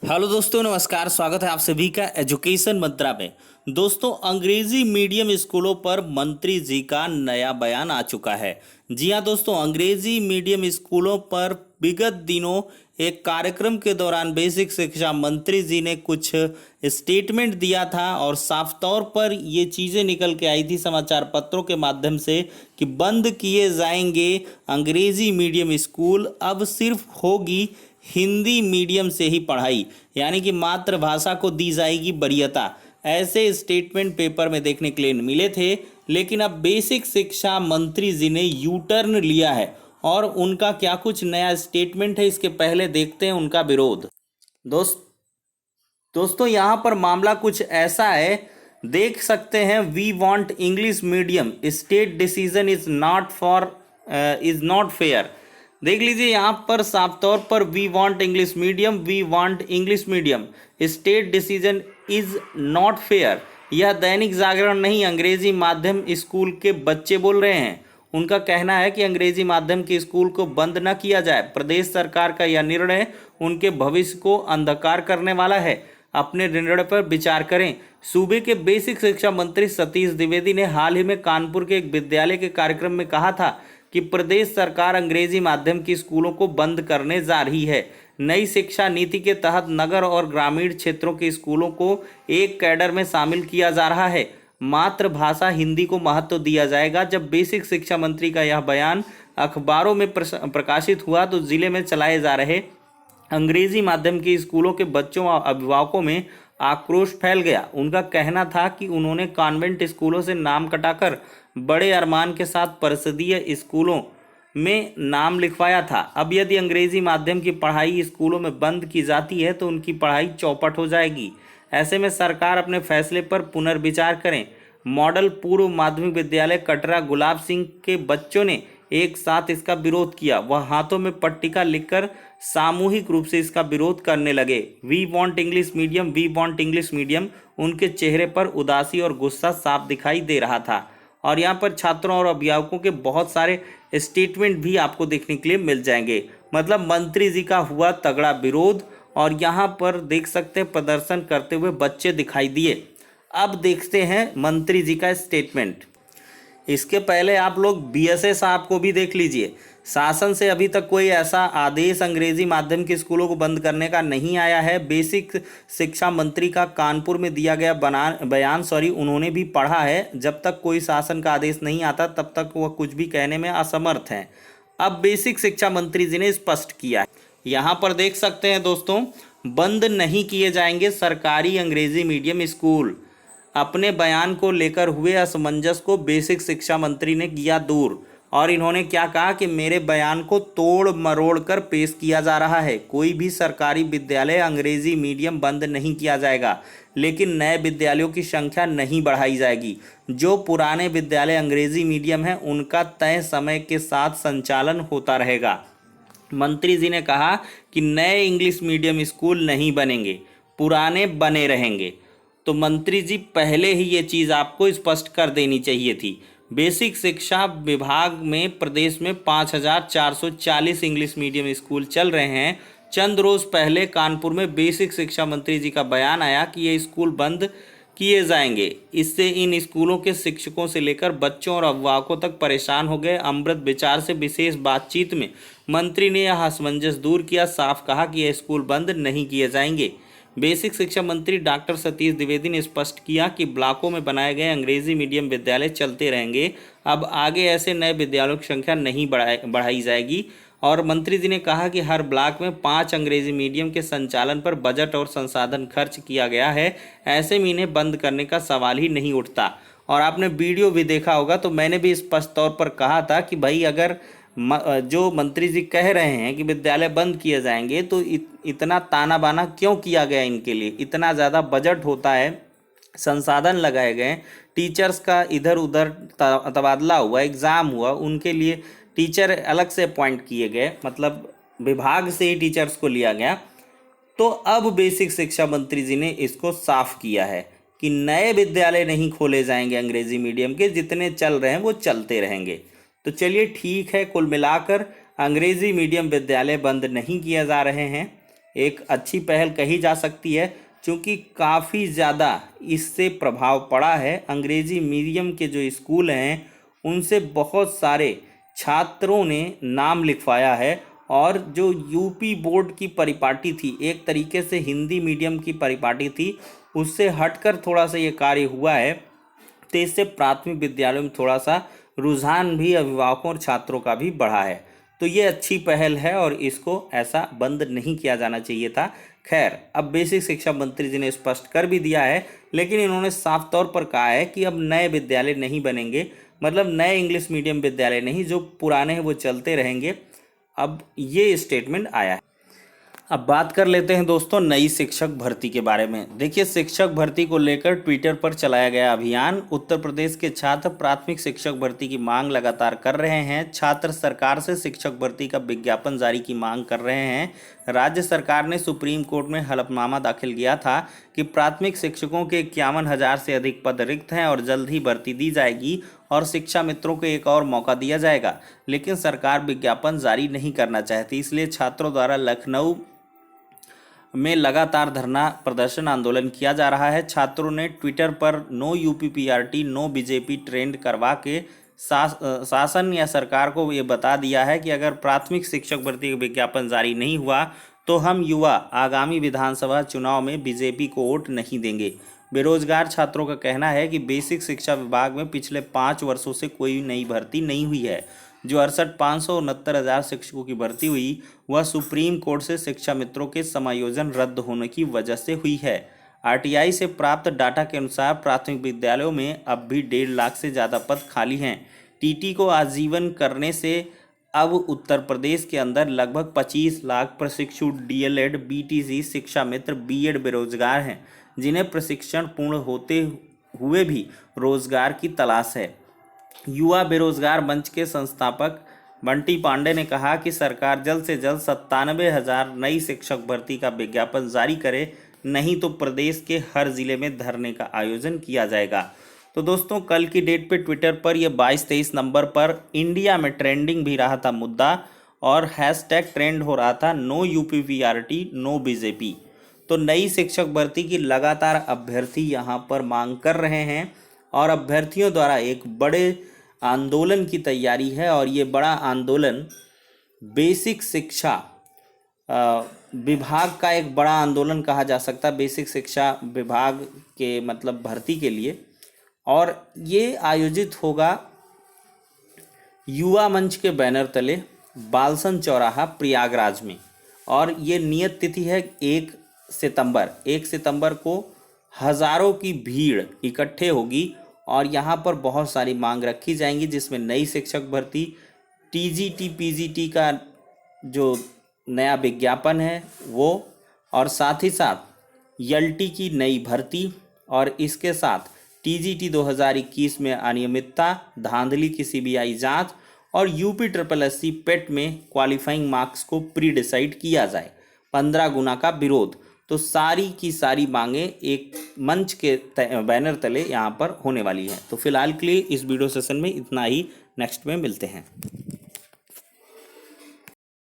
Hello दोस्तों, नमस्कार। स्वागत है आप सभी का एजुकेशन मंत्रा में। दोस्तों, अंग्रेजी मीडियम स्कूलों पर मंत्री जी का नया बयान आ चुका है। जी हां दोस्तों, अंग्रेजी मीडियम स्कूलों पर विगत दिनों एक कार्यक्रम के दौरान बेसिक शिक्षा मंत्री जी ने कुछ स्टेटमेंट दिया था और साफ तौर पर ये चीज़ें निकल के आई थी समाचार पत्रों के माध्यम से कि बंद किए जाएंगे अंग्रेजी मीडियम स्कूल। अब सिर्फ होगी हिंदी मीडियम से ही पढ़ाई, यानी कि मातृभाषा को दी जाएगी वरीयता। ऐसे स्टेटमेंट पेपर में देखने के लिए मिले थे, लेकिन अब बेसिक शिक्षा मंत्री जी ने यू टर्न लिया है और उनका क्या कुछ नया स्टेटमेंट है, इसके पहले देखते हैं उनका विरोध। दोस्तों यहाँ पर मामला कुछ ऐसा है, देख सकते हैं। We want English medium, state decision is not fair. देख लीजिए यहाँ पर साफ तौर पर we want English medium, we want English medium, state decision is not fair. यह दैनिक जागरण नहीं, अंग्रेजी माध्यम स्कूल के बच्चे बोल रहे हैं। उनका कहना है कि अंग्रेजी माध्यम के स्कूल को बंद न किया जाए। प्रदेश सरकार का यह निर्णय उनके भविष्य को अंधकार करने वाला है। अपने निर्णय पर विचार करें। सूबे के बेसिक शिक्षा मंत्री सतीश द्विवेदी ने हाल ही में कानपुर के एक विद्यालय के कार्यक्रम में कहा था कि प्रदेश सरकार अंग्रेजी माध्यम की स्कूलों को बंद करने जा रही है। नई शिक्षा नीति के तहत नगर और ग्रामीण क्षेत्रों के स्कूलों को एक कैडर में शामिल किया जा रहा है। मातृभाषा हिंदी को महत्व दिया जाएगा। जब बेसिक शिक्षा मंत्री का यह बयान अखबारों में प्रकाशित हुआ तो जिले में चलाए जा रहे अंग्रेजी माध्यम के स्कूलों के बच्चों और अभिभावकों में आक्रोश फैल गया। उनका कहना था कि उन्होंने कॉन्वेंट स्कूलों से नाम कटाकर बड़े अरमान के साथ परिषदीय स्कूलों में नाम लिखवाया था। अब यदि अंग्रेजी माध्यम की पढ़ाई स्कूलों में बंद की जाती है तो उनकी पढ़ाई चौपट हो जाएगी। ऐसे में सरकार अपने फैसले पर पुनर्विचार करें। मॉडल पूर्व माध्यमिक विद्यालय कटरा गुलाब सिंह के बच्चों ने एक साथ इसका विरोध किया। वह हाथों में पट्टिका लिखकर सामूहिक रूप से इसका विरोध करने लगे। We want English medium, we want English medium. उनके चेहरे पर उदासी और गुस्सा साफ दिखाई दे रहा था। और यहाँ पर छात्रों और अभिभावकों के बहुत सारे स्टेटमेंट भी आपको देखने के लिए मिल जाएंगे। मतलब मंत्री जी का हुआ तगड़ा विरोध और यहाँ पर देख सकते हैं प्रदर्शन करते हुए बच्चे दिखाई दिए। अब देखते हैं मंत्री जी का स्टेटमेंट। इसके पहले आप लोग बीएसए साहब को भी देख लीजिए। शासन से अभी तक कोई ऐसा आदेश अंग्रेजी माध्यम के स्कूलों को बंद करने का नहीं आया है। बेसिक शिक्षा मंत्री का कानपुर में दिया गया बयान उन्होंने भी पढ़ा है। जब तक कोई शासन का आदेश नहीं आता तब तक वह कुछ भी कहने में असमर्थ हैं। अब बेसिक शिक्षा मंत्री जी ने स्पष्ट किया है। यहाँ पर देख सकते हैं दोस्तों, बंद नहीं किए जाएंगे सरकारी अंग्रेजी मीडियम स्कूल। अपने बयान को लेकर हुए असमंजस को बेसिक शिक्षा मंत्री ने किया दूर और इन्होंने क्या कहा कि मेरे बयान को तोड़ मरोड़ कर पेश किया जा रहा है। कोई भी सरकारी विद्यालय अंग्रेजी मीडियम बंद नहीं किया जाएगा, लेकिन नए विद्यालयों की संख्या नहीं बढ़ाई जाएगी। जो पुराने विद्यालय अंग्रेजी मीडियम हैं उनका तय समय के साथ संचालन होता रहेगा। मंत्री जी ने कहा कि नए इंग्लिश मीडियम स्कूल नहीं बनेंगे, पुराने बने रहेंगे। तो मंत्री जी पहले ही ये चीज़ आपको स्पष्ट कर देनी चाहिए थी। बेसिक शिक्षा विभाग में प्रदेश में 5,440 इंग्लिश मीडियम स्कूल चल रहे हैं। चंद रोज़ पहले कानपुर में बेसिक शिक्षा मंत्री जी का बयान आया कि ये स्कूल बंद किए जाएंगे। इससे इन स्कूलों के शिक्षकों से लेकर बच्चों और अभिभावकों तक परेशान हो गए। अमृत विचार से विशेष बातचीत में मंत्री ने यह असमंजस दूर किया, साफ कहा कि यह स्कूल बंद नहीं किए जाएंगे। बेसिक शिक्षा मंत्री डॉक्टर सतीश द्विवेदी ने स्पष्ट किया कि ब्लॉकों में बनाए गए अंग्रेजी मीडियम विद्यालय चलते रहेंगे। अब आगे ऐसे नए विद्यालयों की संख्या नहीं बढ़ाई जाएगी। और मंत्री जी ने कहा कि हर ब्लॉक में 5 अंग्रेजी मीडियम के संचालन पर बजट और संसाधन खर्च किया गया है। ऐसे में इन्हें बंद करने का सवाल ही नहीं उठता। और आपने वीडियो भी देखा होगा तो मैंने भी स्पष्ट तौर पर कहा था कि भाई अगर जो मंत्री जी कह रहे हैं कि विद्यालय बंद किए जाएंगे तो इतना ताना बाना क्यों किया गया इनके लिए। इतना ज़्यादा बजट होता है, संसाधन लगाए गए, टीचर्स का इधर उधर तबादला हुआ, एग्ज़ाम हुआ, उनके लिए टीचर अलग से अपॉइंट किए गए, मतलब विभाग से ही टीचर्स को लिया गया। तो अब बेसिक शिक्षा मंत्री जी ने इसको साफ किया है कि नए विद्यालय नहीं खोले जाएंगे अंग्रेजी मीडियम के, जितने चल रहे हैं वो चलते रहेंगे। तो चलिए ठीक है, कुल मिलाकर अंग्रेजी मीडियम विद्यालय बंद नहीं किए जा रहे हैं। एक अच्छी पहल कही जा सकती है, क्योंकि काफ़ी ज़्यादा इससे प्रभाव पड़ा है। अंग्रेजी मीडियम के जो स्कूल हैं उनसे बहुत सारे छात्रों ने नाम लिखवाया है, और जो यूपी बोर्ड की परिपाटी थी, एक तरीके से हिंदी मीडियम की परिपाटी थी, उससे हटकर थोड़ा सा ये कार्य हुआ है। तो इससे प्राथमिक विद्यालयों में थोड़ा सा रुझान भी अभिभावकों और छात्रों का भी बढ़ा है। तो ये अच्छी पहल है और इसको ऐसा बंद नहीं किया जाना चाहिए था। खैर, अब बेसिक शिक्षा मंत्री जी ने स्पष्ट कर भी दिया है, लेकिन इन्होंने साफ तौर पर कहा है कि अब नए विद्यालय नहीं बनेंगे, मतलब नए इंग्लिश मीडियम विद्यालय नहीं, जो पुराने हैं वो चलते रहेंगे। अब ये स्टेटमेंट आया है। अब बात कर लेते हैं दोस्तों नई शिक्षक भर्ती के बारे में। देखिए, शिक्षक भर्ती को लेकर ट्विटर पर चलाया गया अभियान। उत्तर प्रदेश के छात्र प्राथमिक शिक्षक भर्ती की मांग लगातार कर रहे हैं। छात्र सरकार से शिक्षक भर्ती का विज्ञापन जारी की मांग कर रहे हैं। राज्य सरकार ने सुप्रीम कोर्ट में हलफनामा दाखिल किया था कि प्राथमिक शिक्षकों के 51,000 से अधिक पद रिक्त हैं और जल्द ही भर्ती दी जाएगी और शिक्षा मित्रों को एक और मौका दिया जाएगा। लेकिन सरकार विज्ञापन जारी नहीं करना चाहती, इसलिए छात्रों द्वारा लखनऊ में लगातार धरना प्रदर्शन आंदोलन किया जा रहा है। छात्रों ने ट्विटर पर नो यूपीपीआरटी नो बीजेपी ट्रेंड करवा के शासन या सरकार को ये बता दिया है कि अगर प्राथमिक शिक्षक भर्ती का विज्ञापन जारी नहीं हुआ तो हम युवा आगामी विधानसभा चुनाव में बीजेपी को वोट नहीं देंगे। बेरोजगार छात्रों का कहना है कि बेसिक शिक्षा विभाग में पिछले 5 वर्षों से कोई नई भर्ती नहीं हुई है। जो 569,000 शिक्षकों की भर्ती हुई वह सुप्रीम कोर्ट से शिक्षा मित्रों के समायोजन रद्द होने की वजह से हुई है। आरटीआई से प्राप्त डाटा के अनुसार प्राथमिक विद्यालयों में अब भी 1.5 लाख से ज़्यादा पद खाली हैं। टीटी को आजीवन करने से अब उत्तर प्रदेश के अंदर लगभग 25 लाख प्रशिक्षु डीएलएड, बीटीसी, शिक्षा मित्र, बीएड बेरोजगार हैं, जिन्हें प्रशिक्षण पूर्ण होते हुए भी रोजगार की तलाश है। युवा बेरोजगार मंच के संस्थापक बंटी पांडे ने कहा कि सरकार जल्द से जल्द 97,000 नई शिक्षक भर्ती का विज्ञापन जारी करे, नहीं तो प्रदेश के हर जिले में धरने का आयोजन किया जाएगा। तो दोस्तों, कल की डेट पे ट्विटर पर यह 22-23 नंबर पर इंडिया में ट्रेंडिंग भी रहा था मुद्दा, और हैशटैग ट्रेंड हो रहा था नो यूपीपीआरटी नो बीजेपी। तो नई शिक्षक भर्ती की लगातार अभ्यर्थी यहाँ पर मांग कर रहे हैं और अभ्यर्थियों द्वारा एक बड़े आंदोलन की तैयारी है, और ये बड़ा आंदोलन बेसिक शिक्षा विभाग का एक बड़ा आंदोलन कहा जा सकता है, बेसिक शिक्षा विभाग के मतलब भर्ती के लिए। और ये आयोजित होगा युवा मंच के बैनर तले बालसन चौराहा प्रयागराज में, और ये नियत तिथि है 1 सितंबर। 1 सितंबर को हज़ारों की भीड़ इकट्ठे होगी और यहाँ पर बहुत सारी मांग रखी जाएंगी, जिसमें नई शिक्षक भर्ती, टीजीटी पीजीटी का जो नया विज्ञापन है वो, और साथ ही साथ एलटी की नई भर्ती, और इसके साथ टीजीटी 2021 में अनियमितता, धांधली की सीबीआई जांच, और यूपी SSSC पेट में क्वालिफाइंग मार्क्स को प्री डिसाइड किया जाए, 15 गुना का विरोध। तो सारी की सारी मांगें एक मंच के बैनर तले यहाँ पर होने वाली हैं। तो फिलहाल के लिए इस वीडियो सेशन में इतना ही, नेक्स्ट में मिलते हैं।